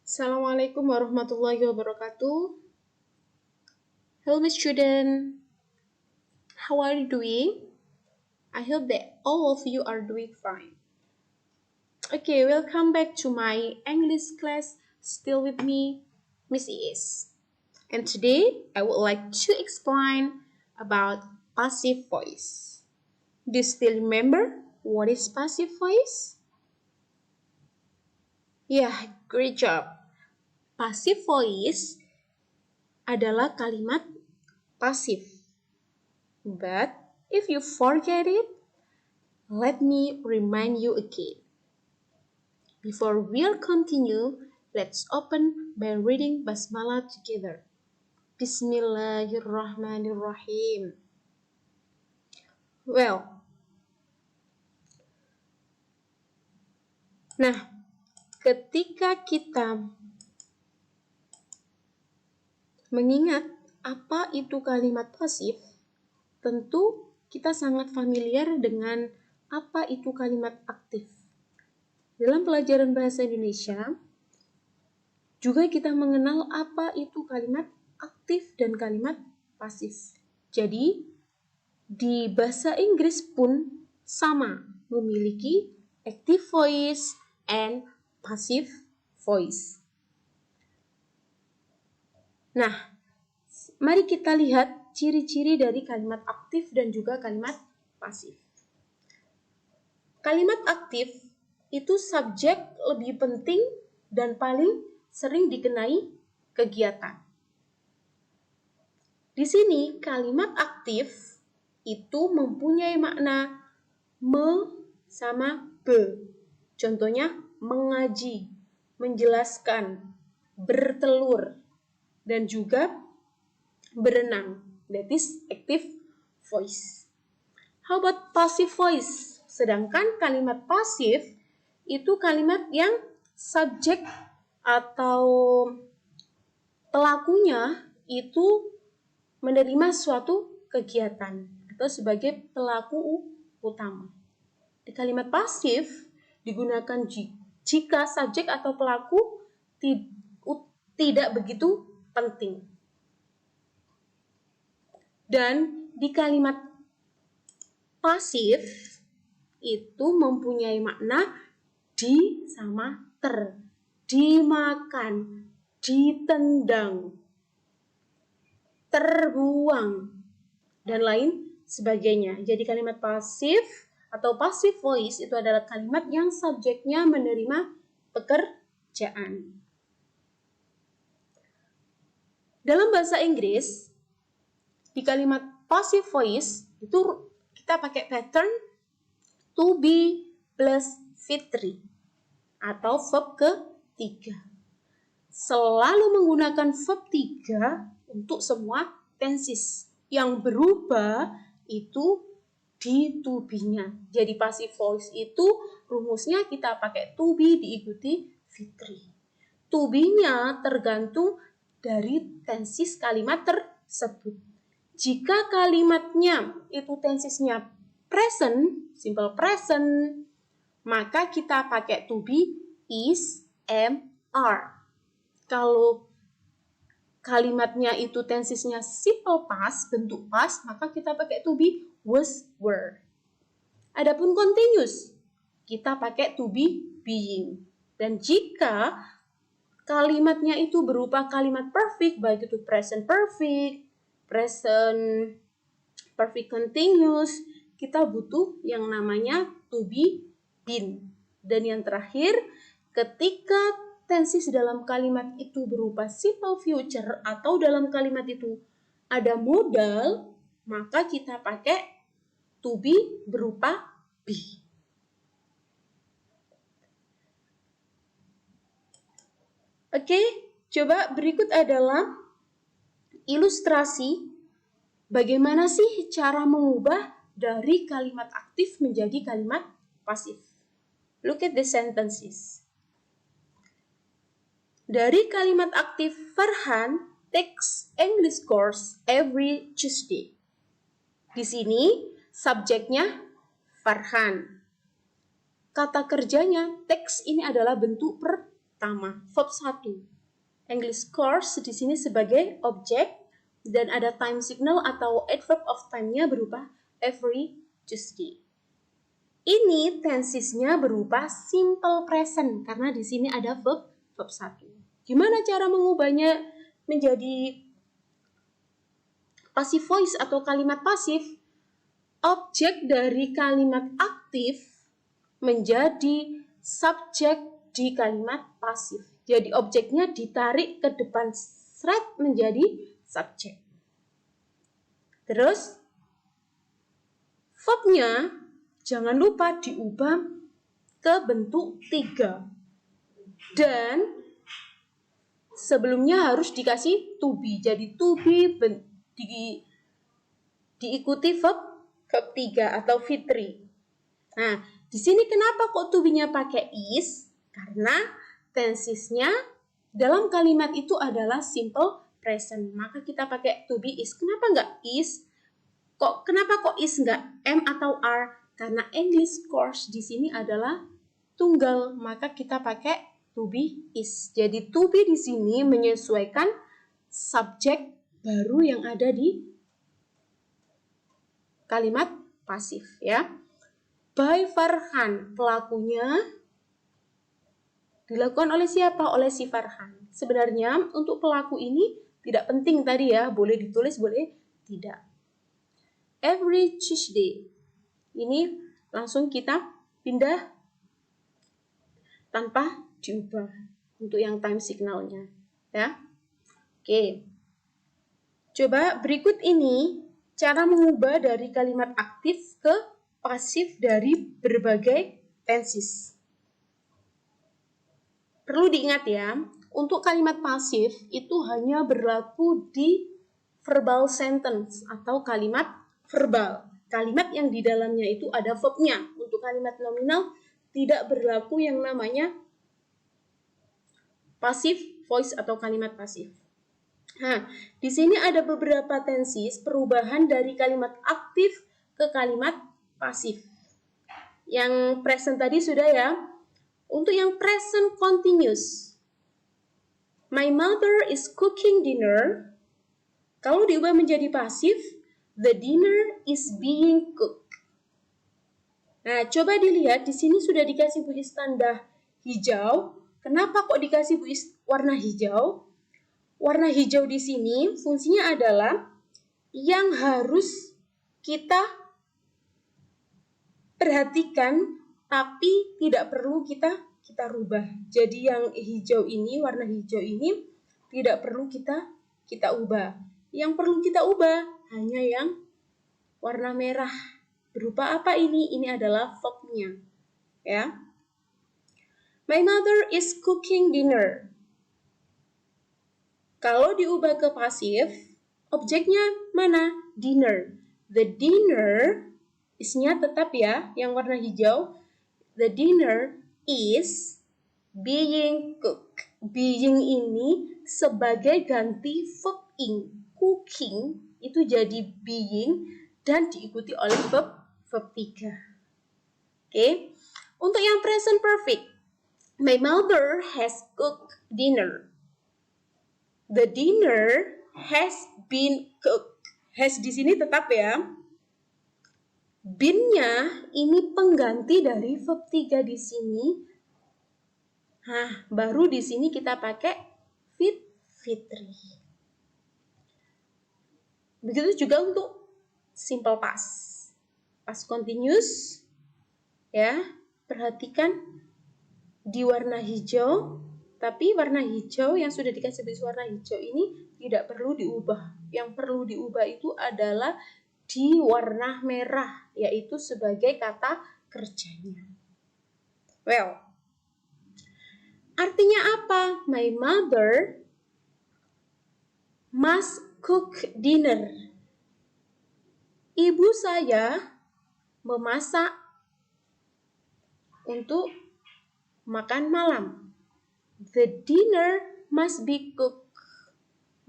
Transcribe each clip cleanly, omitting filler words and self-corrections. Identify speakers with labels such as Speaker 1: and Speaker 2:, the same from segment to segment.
Speaker 1: Assalamualaikum warahmatullahi wabarakatuh. Hello, Miss student. How are you doing? I hope that all of you are doing fine. Okay, welcome back to my English class. Still with me, Miss Es. And today, I would like to explain about passive voice. Do you still remember what is passive voice? Yeah, great job. Passive voice adalah kalimat pasif. But if you forget it, let me remind you again. Before we'll continue, let's open by reading Basmalah together. Bismillahirrahmanirrahim. Well, ketika kita mengingat apa itu kalimat pasif, tentu kita sangat familiar dengan apa itu kalimat aktif. Dalam pelajaran bahasa Indonesia, juga kita mengenal apa itu kalimat aktif dan kalimat pasif. Jadi, di bahasa Inggris pun sama, memiliki active voice and passive voice. Mari kita lihat ciri-ciri dari kalimat aktif dan juga kalimat pasif. Kalimat aktif itu subjek lebih penting dan paling sering dikenai kegiatan. Di sini kalimat aktif itu mempunyai makna me sama be. Contohnya mengaji, menjelaskan, bertelur, dan juga berenang. That is active voice. How about passive voice? Sedangkan kalimat pasif itu kalimat yang subjek atau pelakunya itu menerima suatu kegiatan atau sebagai pelaku utama. Di kalimat pasif digunakan jika subjek atau pelaku tidak begitu penting. Dan di kalimat pasif itu mempunyai makna di sama ter, dimakan, ditendang, terbuang, dan lain sebagainya. Jadi kalimat pasif atau passive voice itu adalah kalimat yang subjeknya menerima pekerjaan. Dalam bahasa Inggris, di kalimat passive voice itu kita pakai pattern to be plus V3 atau verb ketiga. Selalu menggunakan verb 3 untuk semua tenses. Yang berubah itu di to be-nya. Jadi passive voice itu rumusnya kita pakai to be diikuti V3. To be-nya tergantung dari tenses kalimat tersebut. Jika kalimatnya itu tensesnya present, simple present, maka kita pakai to be is, am, are. Kalau kalimatnya itu tensesnya simple past, bentuk past, maka kita pakai to be, was, were. Adapun continuous, kita pakai to be, being. Dan jika kalimatnya itu berupa kalimat perfect, baik itu present perfect, present perfect continuous, kita butuh yang namanya to be, been. Dan yang terakhir, ketika tenses dalam kalimat itu berupa simple future atau dalam kalimat itu ada modal, maka kita pakai to be berupa be. Oke, coba berikut adalah ilustrasi bagaimana sih cara mengubah dari kalimat aktif menjadi kalimat pasif. Look at the sentences. Dari kalimat aktif, Farhan takes English course every Tuesday. Di sini subjeknya Farhan. Kata kerjanya takes ini adalah bentuk pertama, verb 1. English course di sini sebagai objek dan ada time signal atau adverb of time-nya berupa every Tuesday. Ini tensesnya berupa simple present karena di sini ada verb 1. Gimana cara mengubahnya menjadi passive voice atau kalimat pasif? Objek dari kalimat aktif menjadi subjek di kalimat pasif. Jadi objeknya ditarik ke depan seret menjadi subjek. Terus verbnya jangan lupa diubah ke bentuk 3. Dan sebelumnya harus dikasih to be. Jadi to be diikuti verb 3 atau V3. Nah, di sini kenapa kok to be-nya pakai is? Karena tensesnya dalam kalimat itu adalah simple present. Maka kita pakai to be is. Kenapa nggak is? Kenapa kok is nggak am atau are? Karena English course di sini adalah tunggal, maka kita pakai to be is. Jadi to be di sini menyesuaikan subjek baru yang ada di kalimat pasif ya. By Farhan, pelakunya dilakukan oleh siapa? Oleh si Farhan. Sebenarnya untuk pelaku ini tidak penting tadi ya, boleh ditulis, boleh tidak. Every Tuesday. Ini langsung kita pindah tanpa diubah untuk yang time signalnya ya. Oke. Coba berikut ini cara mengubah dari kalimat aktif ke pasif dari berbagai tenses. Perlu diingat ya, untuk kalimat pasif itu hanya berlaku di verbal sentence atau kalimat verbal. Kalimat yang di dalamnya itu ada verbnya. Untuk kalimat nominal tidak berlaku yang namanya passive voice atau kalimat pasif. Nah, di sini ada beberapa tenses perubahan dari kalimat aktif ke kalimat pasif. Yang present tadi sudah ya. Untuk yang present continuous. My mother is cooking dinner. Kalau diubah menjadi pasif, the dinner is being cooked. Nah, coba dilihat di sini sudah dikasih buis tanda hijau. Kenapa kok dikasih buis warna hijau? Warna hijau di sini fungsinya adalah yang harus kita perhatikan tapi tidak perlu kita rubah. Jadi yang hijau ini, warna hijau ini tidak perlu kita ubah. Yang perlu kita ubah hanya yang warna merah. Berupa apa ini? Ini adalah verbnya. Ya. My mother is cooking dinner. Kalau diubah ke pasif, objeknya mana? Dinner. The dinner is-nya tetap ya, yang warna hijau. The dinner is being cooked. Being ini sebagai ganti verb ing. Cooking itu jadi being dan diikuti oleh verb 3. Oke. Untuk yang present perfect, my mother has cooked dinner. The dinner has been cooked. Has di sini tetap ya. Been-nya ini pengganti dari verb 3 di sini. Nah, baru di sini kita pakai V3. Begitu juga untuk simple past. Past continuous. Ya, perhatikan di warna hijau, tapi warna hijau yang sudah dikasih garis warna hijau ini tidak perlu diubah. Yang perlu diubah itu adalah di warna merah, yaitu sebagai kata kerjanya. Well, artinya apa? My mother must cook dinner. Ibu saya memasak untuk makan malam. The dinner must be cooked.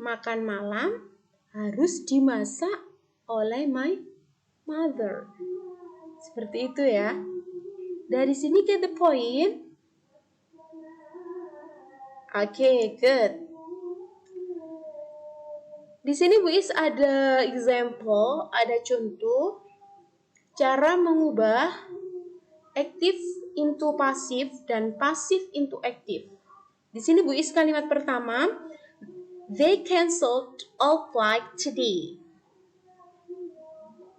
Speaker 1: Makan malam harus dimasak oleh my mother. Seperti itu ya. Dari sini get the point. Oke, good. Di sini Bu Is ada example, ada contoh cara mengubah active into passive dan passive into active. Di sini Bu Is kalimat pertama, they cancelled all flight today.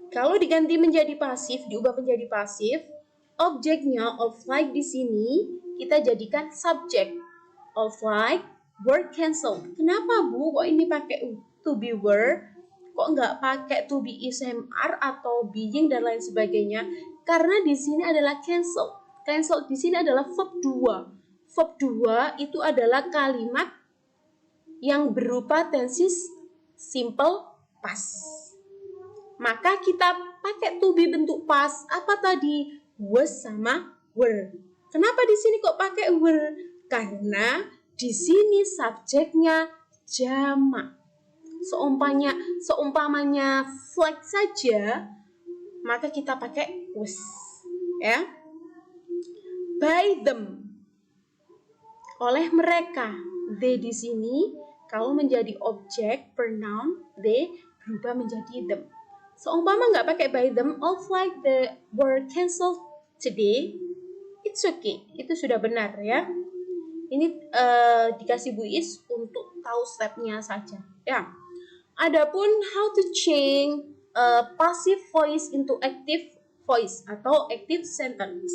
Speaker 1: Kalau diganti menjadi pasif, diubah menjadi pasif, objeknya all flight di sini kita jadikan subject. All flight were cancelled. Kenapa Bu? Kok ini pakai to be were? Kok nggak pakai to be is MR atau being dan lain sebagainya? Karena di sini adalah cancel. Cancel di sini adalah verb 2. Verb 2 itu adalah kalimat yang berupa tenses simple past. Maka kita pakai to be bentuk past. Apa tadi? Was sama were. Kenapa di sini kok pakai were? Karena di sini subjeknya jamak. Seumpamanya flight saja, maka kita pakai was. Ya. By them. Oleh mereka. They di sini kalau menjadi objek pronoun, they berubah menjadi them. Seumpama nggak pakai by them, all flight were cancelled today, it's okay. Itu sudah benar ya. Ini dikasih Bu Is untuk tahu stepnya saja. Ya. Adapun how to change passive voice into active voice atau active sentence.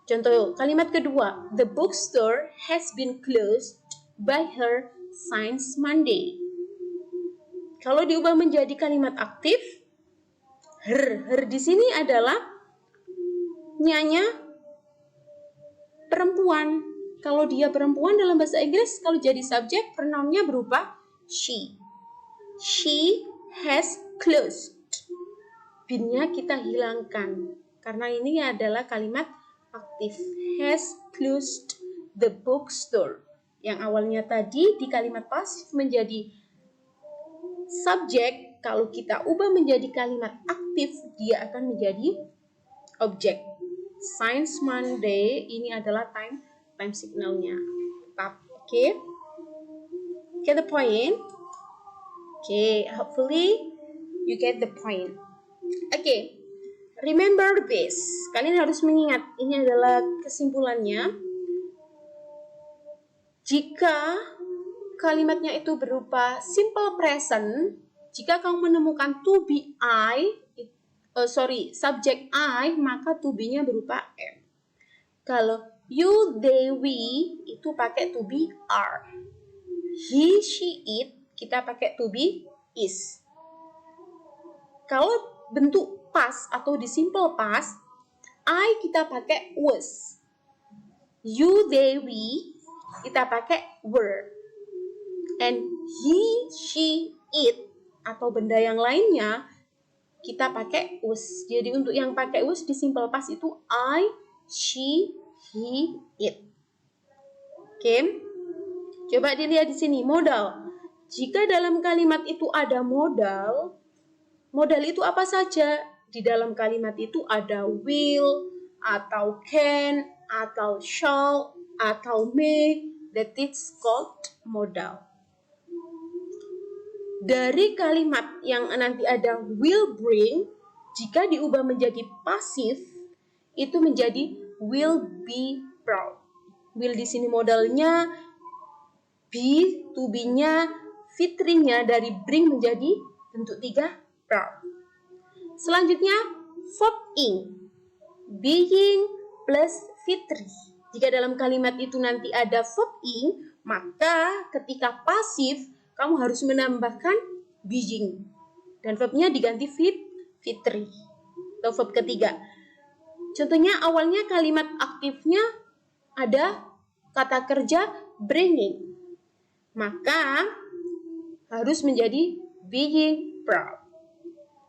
Speaker 1: Contoh kalimat kedua, the bookstore has been closed by her since Monday. Kalau diubah menjadi kalimat aktif, her di sini adalah nyanya perempuan. Kalau dia perempuan dalam bahasa Inggris, kalau jadi subjek, pronounnya berupa she. She has closed. Binnya kita hilangkan, karena ini adalah kalimat aktif. Has closed the bookstore. Yang awalnya tadi di kalimat pasif menjadi subjek, kalau kita ubah menjadi kalimat aktif, dia akan menjadi objek. Since Monday, ini adalah time signalnya. Okay? Get the point? Okay, hopefully you get the point. Okay, remember this. Kalian harus mengingat, ini adalah kesimpulannya. Jika kalimatnya itu berupa simple present, jika kamu menemukan to be subjek I, maka to be-nya berupa am. Kalau you, they, we, itu pakai to be are. He, she, it, kita pakai to be is. Kalau bentuk past atau di simple past, I kita pakai was. You, they, we, kita pakai were. And he, she, it, atau benda yang lainnya, kita pakai was. Jadi untuk yang pakai was di simple past itu I, she, he, it. Oke. Coba dilihat di sini, modal. Jika dalam kalimat itu ada modal itu apa saja? Di dalam kalimat itu ada will, atau can, atau shall, atau may, that is called modal. Dari kalimat yang nanti ada will bring, jika diubah menjadi pasif, itu menjadi will be proud. Will di sini modalnya, be, to be-nya, fitrinya dari bring menjadi bentuk 3, proud. Selanjutnya, verb ing, being plus fitri. Jika dalam kalimat itu nanti ada verb ing, maka ketika pasif, kamu harus menambahkan being. Dan verbnya diganti fitri. Atau verb ketiga. Contohnya awalnya kalimat aktifnya ada kata kerja bringing. Maka harus menjadi being proud.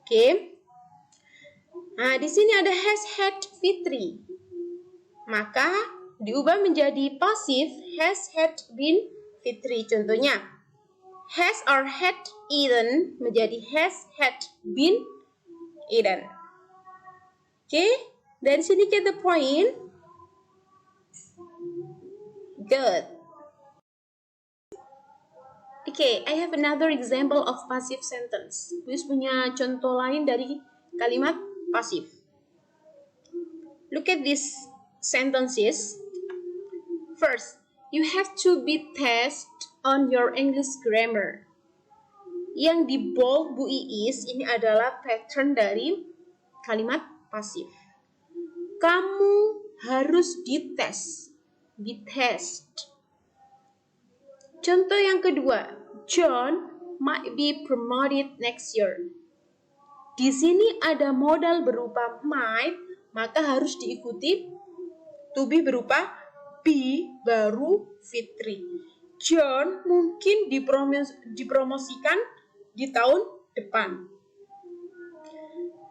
Speaker 1: Oke. Nah, di sini ada has had fitri. Maka diubah menjadi pasif has had been fitri. Contohnya, has or had eaten menjadi has had been eaten. Oke, dari sini get the point. Good. Okay, I have another example of passive sentence. Luis punya contoh lain dari kalimat pasif. Look at these sentences. First, you have to be test on your English grammar. Yang di bold Bu Iis ini adalah pattern dari kalimat pasif. Kamu harus dites. Ditest. Contoh yang kedua, John might be promoted next year. Di sini ada modal berupa might, maka harus diikuti to be berupa be baru Fitri. John mungkin dipromosikan di tahun depan.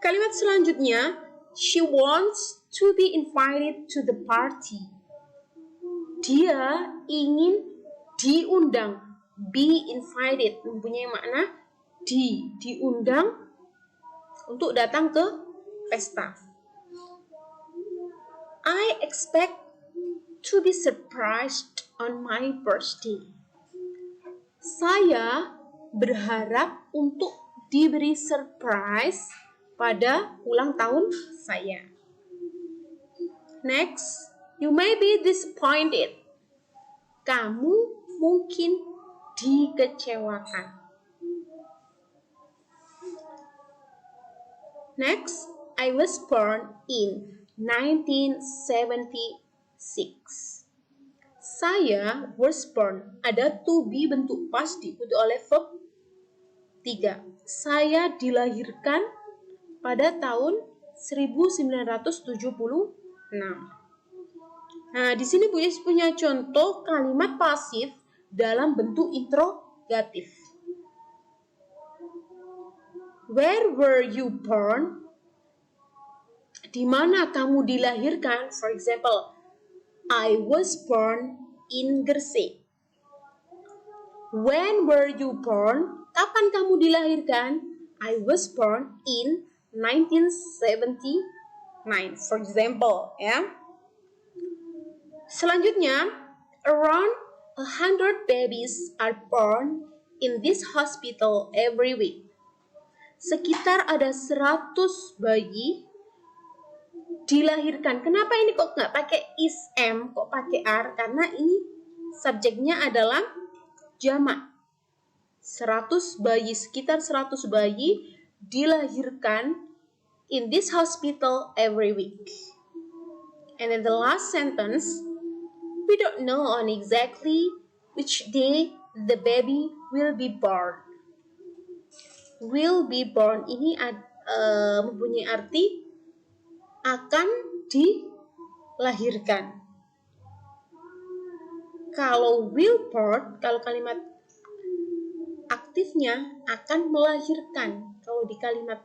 Speaker 1: Kalimat selanjutnya, she wants to be invited to the party. Dia ingin diundang, be invited mempunyai makna diundang untuk datang ke pesta. I expect to be surprised on my birthday. Saya berharap untuk diberi surprise pada ulang tahun saya. Next, you may be disappointed. Kamu mungkin dikecewakan. Next, I was born in 1976. Saya was born, ada to be bentuk pas diikuti oleh verb 3. Saya dilahirkan pada tahun 1976. Nah, di sini Bu Yes punya contoh kalimat pasif dalam bentuk interrogatif. Where were you born? Di mana kamu dilahirkan? For example, I was born in Gresik. When were you born? Kapan kamu dilahirkan? I was born in 1979. For example, ya. Selanjutnya, around 100 babies are born in this hospital every week. Sekitar ada 100 bayi dilahirkan. Kenapa ini kok nggak pakai is am, kok pakai are? Karena ini subjeknya adalah jamak. 100 bayi, sekitar 100 bayi dilahirkan in this hospital every week. And then the last sentence, we don't know on exactly which day the baby will be born. Will be born ini mempunyai arti akan dilahirkan. Kalau will born, kalau kalimat aktifnya akan melahirkan. Kalau di kalimat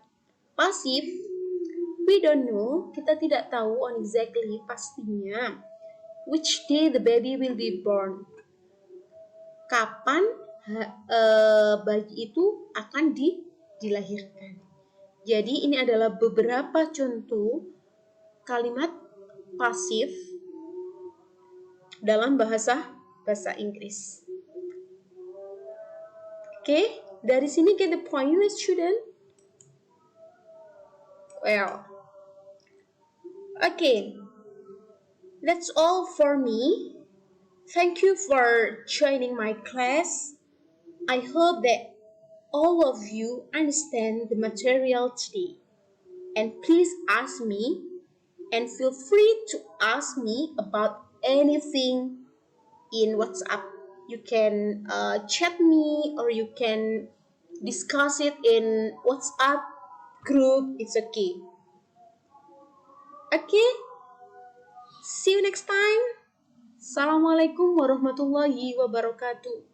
Speaker 1: pasif, we don't know, kita tidak tahu on exactly pastinya which day the baby will be born. Kapan bayi itu akan dilahirkan. Jadi ini adalah beberapa contoh kalimat pasif dalam bahasa Inggris. Oke, dari sini get the point, student? Well, okay, that's all for me. Thank you for joining my class. I hope that all of you understand the material today. And please ask me, and feel free to ask me about anything in WhatsApp. You can chat me, or you can discuss it in WhatsApp group. It's okay. Okay? See you next time. Assalamualaikum warahmatullahi wabarakatuh.